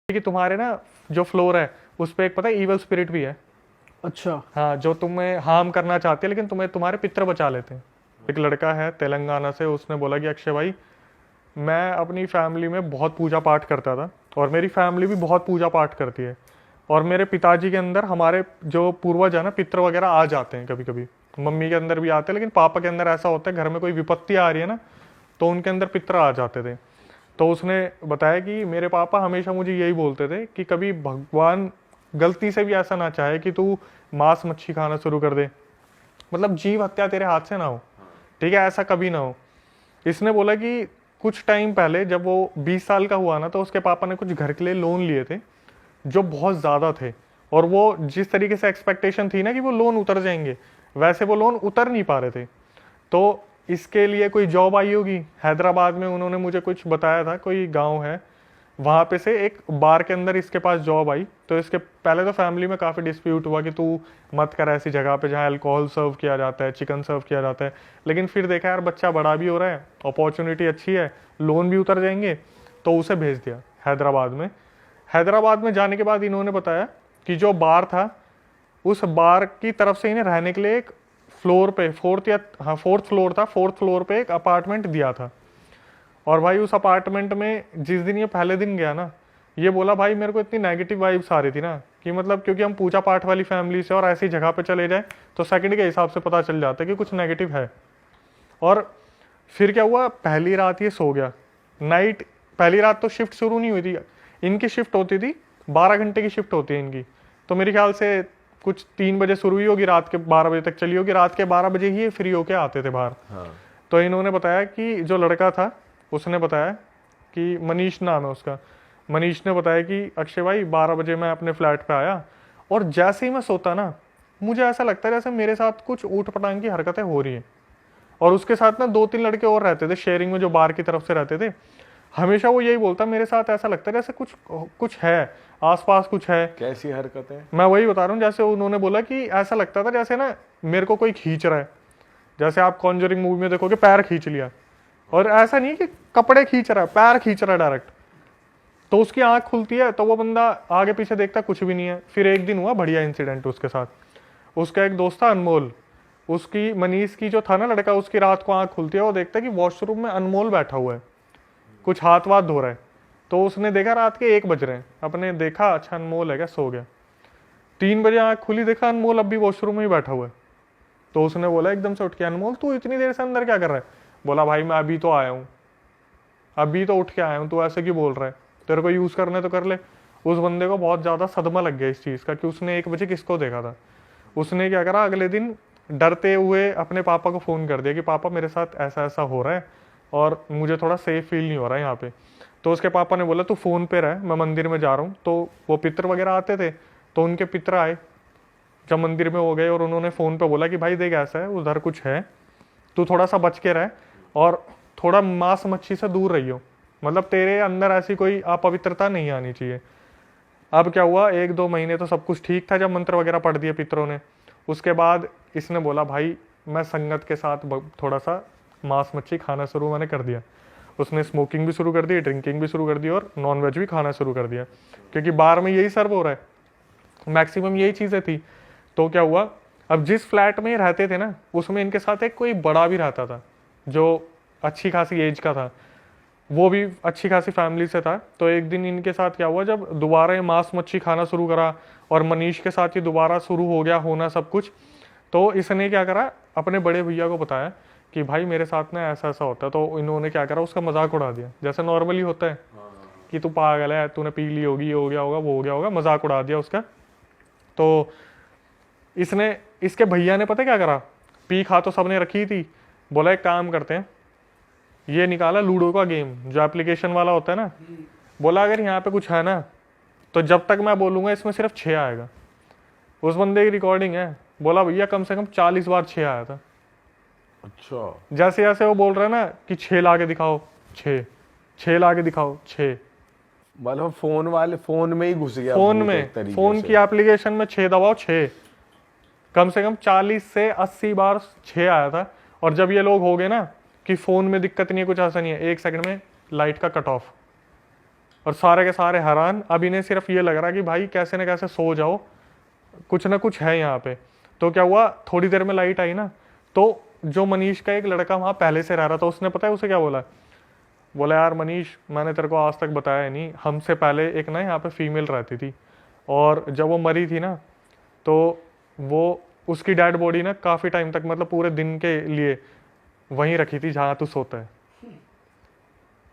कि तुम्हारे ना जो फ्लोर है उस पे एक पता है ईवल स्पिरिट भी है। अच्छा। हाँ, जो तुम्हें हार्म करना चाहती है लेकिन तुम्हें तुम्हारे पितर बचा लेते हैं। एक लड़का है तेलंगाना से, उसने बोला कि अक्षय भाई, मैं अपनी फैमिली में बहुत पूजा पाठ करता था और मेरी फैमिली भी बहुत पूजा पाठ करती है, और मेरे पिताजी के अंदर हमारे जो पूर्वज है ना, पितर वगैरह आ जाते हैं कभी कभी। मम्मी के अंदर भी आते हैं, लेकिन पापा के अंदर ऐसा होता है घर में कोई विपत्ति आ रही है ना, तो उनके अंदर पितर आ जाते थे। तो उसने बताया कि मेरे पापा हमेशा मुझे यही बोलते थे कि कभी भगवान गलती से भी ऐसा ना चाहे कि तू मांस मच्छी खाना शुरू कर दे, मतलब जीव हत्या तेरे हाथ से ना हो, ठीक है, ऐसा कभी ना हो। इसने बोला कि कुछ टाइम पहले जब वो 20 साल का हुआ ना, तो उसके पापा ने कुछ घर के लिए लोन लिए थे जो बहुत ज़्यादा थे, और वो जिस तरीके से एक्सपेक्टेशन थी ना कि वो लोन उतर जाएंगे, वैसे वो लोन उतर नहीं पा रहे थे। तो इसके लिए कोई जॉब आई होगी हैदराबाद में, उन्होंने मुझे कुछ बताया था, कोई गांव है वहाँ पे से एक बार के अंदर इसके पास जॉब आई। तो इसके पहले तो फैमिली में काफ़ी डिस्प्यूट हुआ कि तू मत कर ऐसी जगह पे जहाँ अल्कोहल सर्व किया जाता है, चिकन सर्व किया जाता है। लेकिन फिर देखा यार बच्चा बड़ा भी हो रहा है, अपॉर्चुनिटी अच्छी है, लोन भी उतर जाएंगे, तो उसे भेज दिया हैदराबाद में। हैदराबाद में जाने के बाद इन्होंने बताया कि जो बार था, उस बार की तरफ से इन्हें रहने के लिए एक फ्लोर पे, फोर्थ फ्लोर था, फोर्थ फ्लोर पे एक अपार्टमेंट दिया था। और भाई उस अपार्टमेंट में जिस दिन ये पहले दिन गया ना, ये बोला भाई मेरे को इतनी नेगेटिव वाइब्स आ रही थी ना कि मतलब, क्योंकि हम पूजा पाठ वाली फैमिली से और ऐसी जगह पे चले जाए तो सेकंड के हिसाब से पता चल जाता है कि कुछ नेगेटिव है। और फिर क्या हुआ, पहली रात ये सो गया नाइट। पहली रात तो शिफ्ट शुरू नहीं हुई थी, इनकी शिफ्ट होती थी 12 घंटे की शिफ्ट होती है इनकी, तो मेरे ख्याल से कुछ 3 बजे शुरू हुई होगी, रात के 12 बजे तक चली होगी, रात के 12 बजे ही फ्री होके आते थे बाहर। हाँ। तो इन्होंने बताया कि जो लड़का था उसने बताया कि मनीष नाम है उसका, मनीष ने बताया कि अक्षय भाई 12 बजे मैं अपने फ्लैट पे आया, और जैसे ही मैं सोता ना, मुझे ऐसा लगता है जैसे मेरे साथ कुछ ऊट पटांग की हरकतें हो रही हैं। और उसके साथ ना 2-3 लड़के और रहते थे शेयरिंग में, जो बार की तरफ से रहते थे। हमेशा वो यही बोलता, मेरे साथ ऐसा लगता है जैसे कुछ कुछ है आसपास, कुछ है। कैसी हरकतें? मैं वही बता रहा हूँ, जैसे उन्होंने बोला कि ऐसा लगता था जैसे ना मेरे को कोई खींच रहा है, जैसे आप कॉन्जरिंग मूवी में देखोगे पैर खींच लिया, और ऐसा नहीं कि कपड़े खींच रहा है, पैर खींच रहा है डायरेक्ट। तो उसकी आंख खुलती है तो वो बंदा आगे पीछे देखता, कुछ भी नहीं है। फिर एक दिन हुआ बढ़िया इंसिडेंट उसके साथ, उसका एक दोस्त था अनमोल, उसकी मनीष की जो था ना लड़का, उसकी रात को आंख खुलती है, वो देखता है कि वॉशरूम में अनमोल बैठा हुआ है, कुछ हाथ वाथ धो रहा है। तो उसने देखा रात के 1 बज रहे हैं, अपने देखा अच्छा अनमोल है क्या, सो गया। 3 बजे आंख खुली, देखा अनमोल अभी वॉशरूम में ही बैठा हुआ है। तो उसने बोला एकदम से उठ के, अनमोल तू इतनी देर से अंदर क्या कर रहा है? बोला भाई मैं अभी तो आया हूँ, अभी तो उठ के आया हूँ, तू ऐसे क्यों बोल रहा है, तेरे को यूज करने तो कर ले। उस बंदे को बहुत ज्यादा सदमा लग गया इस चीज का कि उसने 1 बजे किसको देखा था। उसने क्या करा, अगले दिन डरते हुए अपने पापा को फोन कर दिया कि पापा मेरे साथ ऐसा ऐसा हो रहा है और मुझे थोड़ा सेफ फील नहीं हो रहा है यहाँ पे। तो उसके पापा ने बोला तू फोन पे रह, मैं मंदिर में जा रहा हूँ। तो वो पितर वगैरह आते थे, तो उनके पितर आए जब मंदिर में हो गए, और उन्होंने फोन पे बोला कि भाई देख ऐसा है, उधर कुछ है, तू थोड़ा सा बच के रह और थोड़ा मांस मच्छी से दूर रहियो, मतलब तेरे अंदर ऐसी कोई अपवित्रता नहीं आनी चाहिए। अब क्या हुआ, 1-2 महीने तो सब कुछ ठीक था जब मंत्र वगैरह पढ़ दिए पितरों ने। उसके बाद इसने बोला भाई मैं संगत के साथ थोड़ा सा मांस मच्छी खाना शुरू मैंने कर दिया। उसने स्मोकिंग भी शुरू कर दी, ड्रिंकिंग भी शुरू कर दी, और नॉन वेज भी खाना शुरू कर दिया, क्योंकि बार में यही सर्व हो रहा है, मैक्सिमम यही चीज़ें थी। तो क्या हुआ, अब जिस फ्लैट में ये रहते थे ना, उसमें इनके साथ एक कोई बड़ा भी रहता था जो अच्छी खासी एज का था, वो भी अच्छी खासी फैमिली से था। तो एक दिन इनके साथ क्या हुआ, जब दोबारा ये मांस मच्छी खाना शुरू करा और मनीष के साथ ये दोबारा शुरू हो गया होना सब कुछ, तो इसने क्या करा, अपने बड़े भैया को बताया कि भाई मेरे साथ ना ऐसा ऐसा होता है। तो इन्होंने क्या करा, उसका मजाक उड़ा दिया, जैसे नॉर्मली होता है कि तू पागल है, तूने पी ली होगी, ये हो गया होगा, वो हो गया होगा, मजाक उड़ा दिया उसका। तो इसने, इसके भैया ने पता क्या करा, पी खा तो सबने रखी थी, बोला एक काम करते हैं, ये निकाला लूडो का गेम जो एप्लीकेशन वाला होता है ना, बोला अगर यहाँ पे कुछ है ना, तो जब तक मैं बोलूंगा इसमें सिर्फ 6 आएगा। उस बंदे की रिकॉर्डिंग है, बोला भैया कम से कम 40 बार 6 आया था। अच्छा। जैसे जैसे वो बोल रहा है ना कि 6 ला के दिखाओ, 6 ला के दिखाओ, 6। मतलब फोन में ही घुस गया फोन भूत में, एक तरीके फोन से। की एप्लीकेशन में 6 दबाओ, 6, कम से कम 40 से 80 बार 6 आया था। और जब ये लोग हो गए ना कि फोन में दिक्कत नहीं है, कुछ ऐसा नहीं है, 1 सेकंड में लाइट का कट ऑफ, और सारे के सारे हैरान। अब इन्हें सिर्फ ये लग रहा कि भाई कैसे न कैसे सो जाओ, कुछ ना कुछ है यहाँ पे। तो क्या हुआ, थोड़ी देर में लाइट आई ना, तो जो मनीष का एक लड़का वहाँ पहले से रह रहा था, उसने पता है उसे क्या बोला? बोला यार मनीष, मैंने तेरे को आज तक बताया ही नहीं, हमसे पहले एक ना यहाँ पे फीमेल रहती थी, और जब वो मरी थी ना, तो वो उसकी डेड बॉडी ना काफ़ी टाइम तक, मतलब पूरे दिन के लिए वहीं रखी थी जहाँ तू सोता है।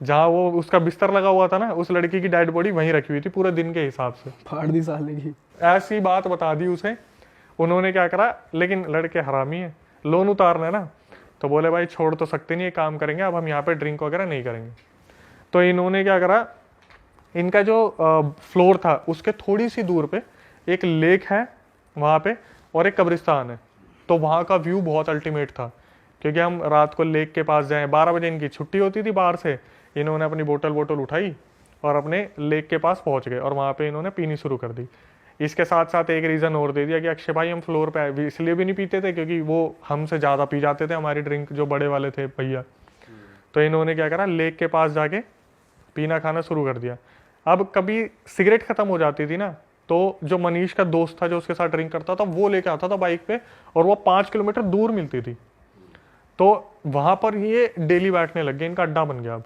जहाँ वो उसका बिस्तर लगा हुआ था ना, उस लड़की की डेड बॉडी वहीं रखी हुई थी पूरे दिन के हिसाब से। फाड़ दी साले की। ऐसी बात बता दी उसे। उन्होंने क्या करा, लेकिन लड़के हरामी है, लोन उतारना है ना, तो बोले भाई छोड़ तो सकते नहीं, ये काम करेंगे, अब हम यहाँ पे ड्रिंक वगैरह नहीं करेंगे। तो इन्होंने क्या करा, इनका जो फ्लोर था उसके थोड़ी सी दूर पे एक लेक है वहाँ पे, और एक कब्रिस्तान है। तो वहाँ का व्यू बहुत अल्टीमेट था, क्योंकि हम रात को लेक के पास जाएं, 12 बजे इनकी छुट्टी होती थी बाहर से, इन्होंने अपनी बोतल उठाई और अपने लेक के पास पहुँच गए, और वहाँ पे इन्होंने पीनी शुरू कर दी। इसके साथ साथ एक रीज़न और दे दिया कि अक्षय भाई हम फ्लोर पे इसलिए भी नहीं पीते थे क्योंकि वो हमसे ज़्यादा पी जाते थे, हमारी ड्रिंक जो बड़े वाले थे भैया। तो इन्होंने क्या करा, लेक के पास जाके पीना खाना शुरू कर दिया। अब कभी सिगरेट ख़त्म हो जाती थी ना, तो जो मनीष का दोस्त था जो उसके साथ ड्रिंक करता था, वो लेके आता था बाइक पे, और वो 5 किलोमीटर दूर मिलती थी। तो वहाँ पर ये डेली बैठने लग गए, इनका अड्डा बन गया अब,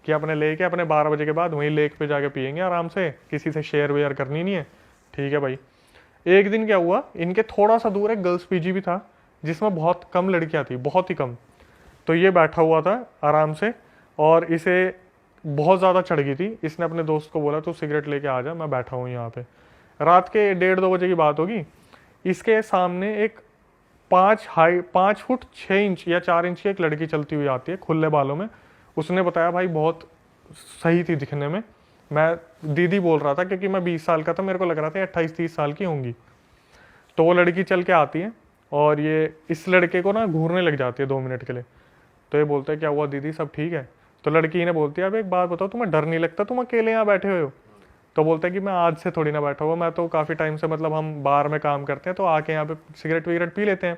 कि अपने लेके अपने 12 बजे के बाद वहीं लेक पे जाके पियेंगे आराम से, किसी से शेयर वेयर करनी नहीं है, ठीक है भाई। एक दिन क्या हुआ, इनके थोड़ा सा दूर एक गर्ल्स पीजी भी था जिसमें बहुत कम लड़कियां थी, बहुत ही कम। तो ये बैठा हुआ था आराम से, और इसे बहुत ज़्यादा चढ़ गई थी। इसने अपने दोस्त को बोला तू सिगरेट लेके आ जा, मैं बैठा हूँ यहाँ पे। रात के 1:30-2 बजे की बात होगी। इसके सामने एक 5 फुट 6 इंच या 4 इंच की एक लड़की चलती हुई आती है खुले बालों में। उसने बताया भाई बहुत सही थी दिखने में, मैं दीदी बोल रहा था क्योंकि मैं 20 साल का था, मेरे को लग रहा था 28-30 साल की होंगी। तो वो लड़की चल के आती है और ये इस लड़के को ना घूरने लग जाती है 2 मिनट के लिए। तो ये बोलता है क्या हुआ दीदी, सब ठीक है? तो लड़की इन्हें बोलती है अब एक बात बताओ, तुम्हें डर नहीं लगता, तुम अकेले यहाँ बैठे हुए हो? तो बोलता है कि मैं आज से थोड़ी ना बैठा हुआ, मैं तो काफ़ी टाइम से, मतलब हम बार में काम करते हैं तो आके यहाँ पे सिगरेट विगरेट पी लेते हैं।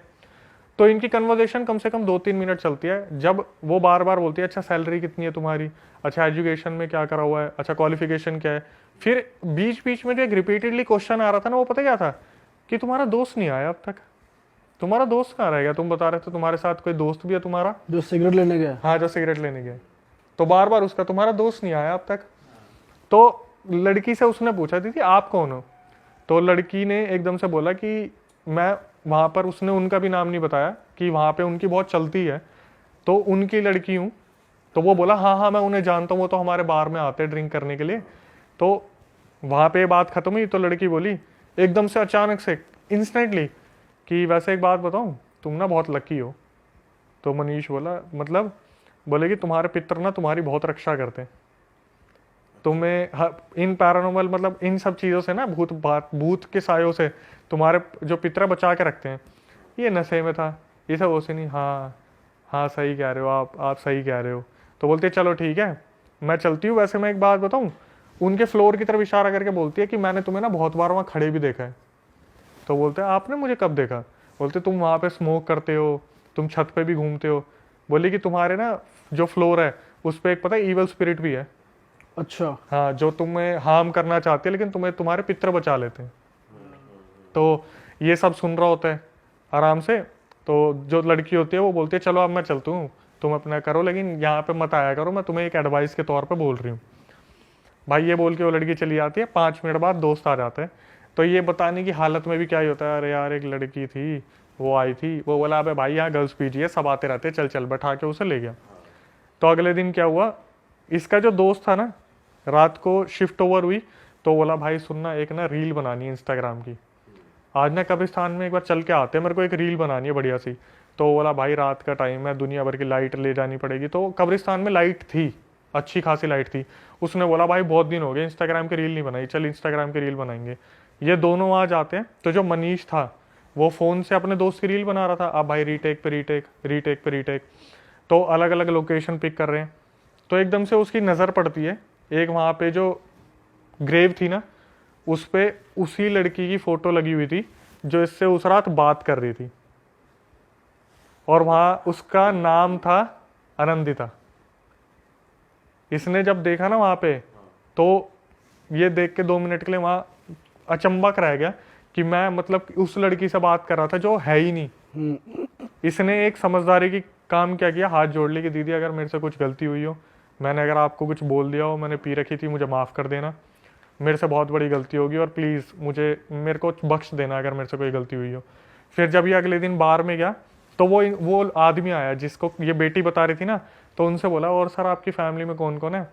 तो इनकी कन्वर्जेशन कम से कम 2-3 मिनट चलती है, जब वो बार बार बोलती है अच्छा सैलरी कितनी है तुम्हारी, अच्छा एजुकेशन में क्या करा हुआ है, अच्छा क्वालिफिकेशन क्या है। फिर बीच बीच में जो एक रिपीटेडली क्वेश्चन आ रहा था ना, वो पता क्या था, कि तुम्हारा दोस्त नहीं आया अब तक, तुम्हारा दोस्त कहाँ रह गया? तुम बता रहे थे तुम्हारे साथ कोई दोस्त भी है तुम्हारा, जो सिगरेट लेने गया। हाँ जो सिगरेट लेने गया। तो बार बार उसका तुम्हारा दोस्त नहीं आया अब तक। तो लड़की से उसने पूछा दीदी आप कौन हो? तो लड़की ने एकदम से बोला कि मैं वहाँ पर, उसने उनका भी नाम नहीं बताया कि वहाँ पे उनकी बहुत चलती है तो उनकी लड़की हूँ। तो वो बोला हाँ हाँ मैं उन्हें जानता हूँ, वो तो हमारे बार में आते हैं ड्रिंक करने के लिए। तो वहाँ पे बात खत्म हुई। तो लड़की बोली एकदम से अचानक से इंस्टेंटली कि वैसे एक बात बताऊँ, तुम ना बहुत लकी हो। तो मनीष बोला मतलब? बोले कि तुम्हारे पितर ना तुम्हारी बहुत रक्षा करते हैं, तुम्हें इन पैरानॉर्मल मतलब इन सब चीज़ों से ना, भूत के सायों से तुम्हारे जो पितर बचा के रखते हैं। ये नशे में था, ये सब वैसे नहीं। हाँ हाँ सही कह रहे हो आप सही कह रहे हो। तो बोलते चलो ठीक है मैं चलती हूँ। वैसे मैं एक बात बताऊँ, उनके फ्लोर की तरफ इशारा करके बोलती है कि मैंने तुम्हें ना बहुत बार वहाँ खड़े भी देखा है। तो बोलते हैं आपने मुझे कब देखा? बोलते तुम वहाँ पे स्मोक करते हो, तुम छत पे भी घूमते हो। बोले कि तुम्हारे ना जो फ्लोर है उस पर एक पता है ईवल स्पिरिट भी है। अच्छा। हाँ जो तुम्हें हार्म करना चाहते हैं लेकिन तुम्हें तुम्हारे पितर बचा लेते हैं। तो ये सब सुन रहा होता है आराम से। तो जो लड़की होती है वो बोलती है चलो अब मैं चलती हूँ, तुम अपना करो लेकिन यहाँ पे मत आया करो, मैं तुम्हें एक एडवाइस के तौर पे बोल रही हूँ। भाई ये बोल के वो लड़की चली जाती है। 5 मिनट बाद दोस्त आ जाते हैं। तो ये बताने की हालत में भी क्या ही होता है, अरे यार एक लड़की थी वो आई थी, वो बोला अबे भाई यहाँ गर्ल्स पीजी है सब आते रहते, चल चल, बैठा के उसे ले गया। तो अगले दिन क्या हुआ, इसका जो दोस्त था ना, रात को शिफ्ट ओवर हुई तो बोला भाई सुनना एक ना रील बनानी है इंस्टाग्राम की, आज ना कब्रिस्तान में एक बार चल के आते हैं, मेरे को एक रील बनानी है बढ़िया सी। तो बोला भाई रात का टाइम है, दुनिया भर की लाइट ले जानी पड़ेगी। तो कब्रिस्तान में लाइट थी, अच्छी खासी लाइट थी। उसने बोला भाई बहुत दिन हो गए इंस्टाग्राम की रील नहीं बनाई, चल इंस्टाग्राम की रील बनाएंगे। ये दोनों वहाँ जाते हैं। तो जो मनीष था वो फ़ोन से अपने दोस्त की रील बना रहा था। अब भाई रीटेक पे रीटेक, रीटेक पे रीटेक, तो अलग अलग लोकेशन पिक कर रहे हैं। तो एकदम से उसकी नज़र पड़ती है एक वहाँ पे जो ग्रेव थी ना, उस पे उसी लड़की की फ़ोटो लगी हुई थी जो इससे उस रात बात कर रही थी, और वहाँ उसका नाम था आनंदिता। इसने जब देखा ना वहाँ पे तो ये देख के 2 मिनट के लिए वहाँ अचंबक रह गया कि मैं मतलब उस लड़की से बात कर रहा था जो है ही नहीं। इसने एक समझदारी की काम क्या किया, हाथ जोड़ ली कि दीदी अगर मेरे से कुछ गलती हुई हो, मैंने अगर आपको कुछ बोल दिया हो, मैंने पी रखी थी, मुझे माफ़ कर देना, मेरे से बहुत बड़ी गलती होगी और प्लीज़ मेरे को बख्श देना अगर मेरे से कोई गलती हुई हो। फिर जब ये अगले दिन बार में गया तो वो आदमी आया जिसको ये बेटी बता रही थी ना, तो उनसे बोला और सर आपकी फैमिली में कौन कौन है?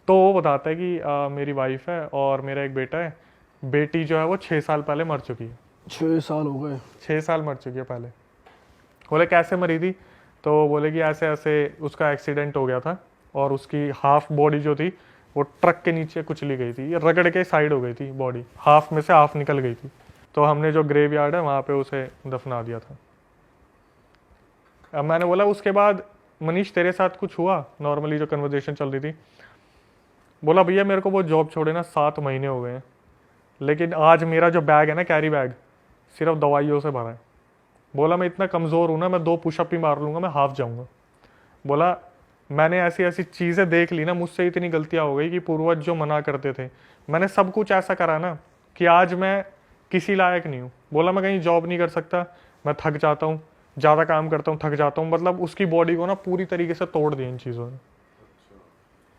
तो वो बताता है कि मेरी वाइफ है और मेरा एक बेटा है, बेटी जो है वो 6 साल पहले मर चुकी है। 6 साल हो गए? 6 साल मर चुकी है पहले। बोले कैसे मरी थी? तो बोले कि ऐसे ऐसे उसका एक्सीडेंट हो गया था और उसकी हाफ बॉडी जो थी वो ट्रक के नीचे कुचली गई थी, ये रगड़ के साइड हो गई थी, बॉडी हाफ में से हाफ निकल गई थी। तो हमने जो ग्रेव यार्ड है वहाँ पे उसे दफना दिया था। अब मैंने बोला उसके बाद मनीष तेरे साथ कुछ हुआ? नॉर्मली जो कन्वर्जेशन चल रही थी। बोला भैया मेरे को वो जॉब छोड़े ना 7 महीने हो गए हैं, लेकिन आज मेरा जो बैग है ना, कैरी बैग, सिर्फ दवाइयों से भरा है। बोला मैं इतना कमज़ोर हूँ ना, मैं 2 पुशअप ही मार लूँगा, मैं हाफ जाऊँगा। बोला मैंने ऐसी ऐसी चीज़ें देख ली ना, मुझसे इतनी गलतियाँ हो गई कि पूर्वज जो मना करते थे, मैंने सब कुछ ऐसा करा ना कि आज मैं किसी लायक नहीं हूँ। बोला मैं कहीं जॉब नहीं कर सकता, मैं थक जाता हूँ, ज़्यादा काम करता हूँ, थक जाता हूँ। मतलब उसकी बॉडी को ना पूरी तरीके से तोड़ दिया इन चीज़ों ने,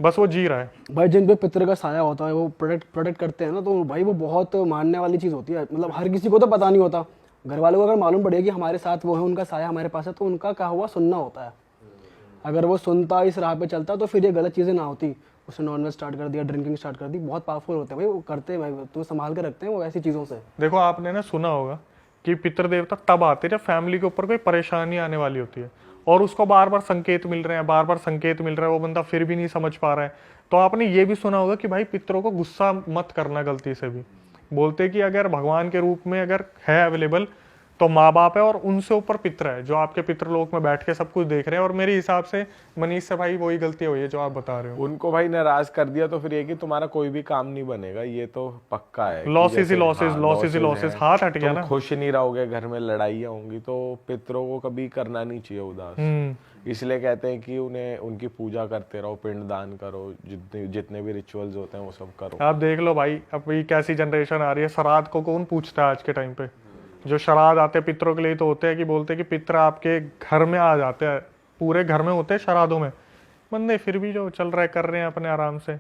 बस वो जी रहा है। भाई जिन पे पितर का साया होता है वो प्रोटेक्ट करते हैं ना, तो भाई वो बहुत मानने वाली चीज़ होती है। मतलब हर किसी को तो पता नहीं होता, घर वालों को अगर मालूम पड़े कि हमारे साथ वो है, उनका साया हमारे पास है, तो उनका कहा हुआ सुनना होता है। अगर वो सुनता, इस राह पे चलता, तो फिर ये गलत चीज़ें ना होती। उसने नॉनवेज स्टार्ट कर दिया, ड्रिंकिंग स्टार्ट कर दी। बहुत पावरफुल होते हैं भाई, वो करते हैं भाई, तो संभाल के रखते हैं वो ऐसी चीज़ों से। देखो आपने ना सुना होगा कि पितृ देवता तब आते हैं जब फैमिली के ऊपर कोई परेशानी आने वाली होती है और उसको बार बार संकेत मिल रहे हैं, बार बार संकेत मिल रहा है, वो बंदा फिर भी नहीं समझ पा रहा है। तो आपने ये भी सुना होगा कि भाई पितरों को गुस्सा मत करना गलती से भी। बोलते कि अगर भगवान के रूप में अगर है अवेलेबल तो माँ बाप है और उनसे ऊपर पितर है जो आपके पितृलोक में बैठ के सब कुछ देख रहे हैं। और मेरे हिसाब से मनीष से भाई वही गलती हुई है जो आप बता रहे हो। उनको भाई नाराज कर दिया तो फिर ये कि तुम्हारा कोई भी काम नहीं बनेगा, ये तो पक्का है। लॉसेस ही लॉसेस, लॉसेस ही लॉसेस, हाथ हट गया तुम ना। खुश नहीं रहोगे, घर में लड़ाइयाँ होंगी, तो पितरों को कभी करना नहीं चाहिए उदास। इसलिए कहते हैं कि उन्हें उनकी पूजा करते रहो, पिंडदान करो, जितने भी रिचुअल्स होते हैं वो सब करो। आप देख लो भाई अब ये कैसी जनरेशन आ रही है, श्राद्ध को कौन पूछता है आज के टाइम पे? जो श्राद्ध आते हैं पितरों के लिए तो होते हैं कि बोलते हैं कि पितर आपके घर में आ जाते हैं, पूरे घर में होते हैं श्राद्धों में। बंदे फिर भी जो चल रहा है कर रहे हैं अपने आराम से।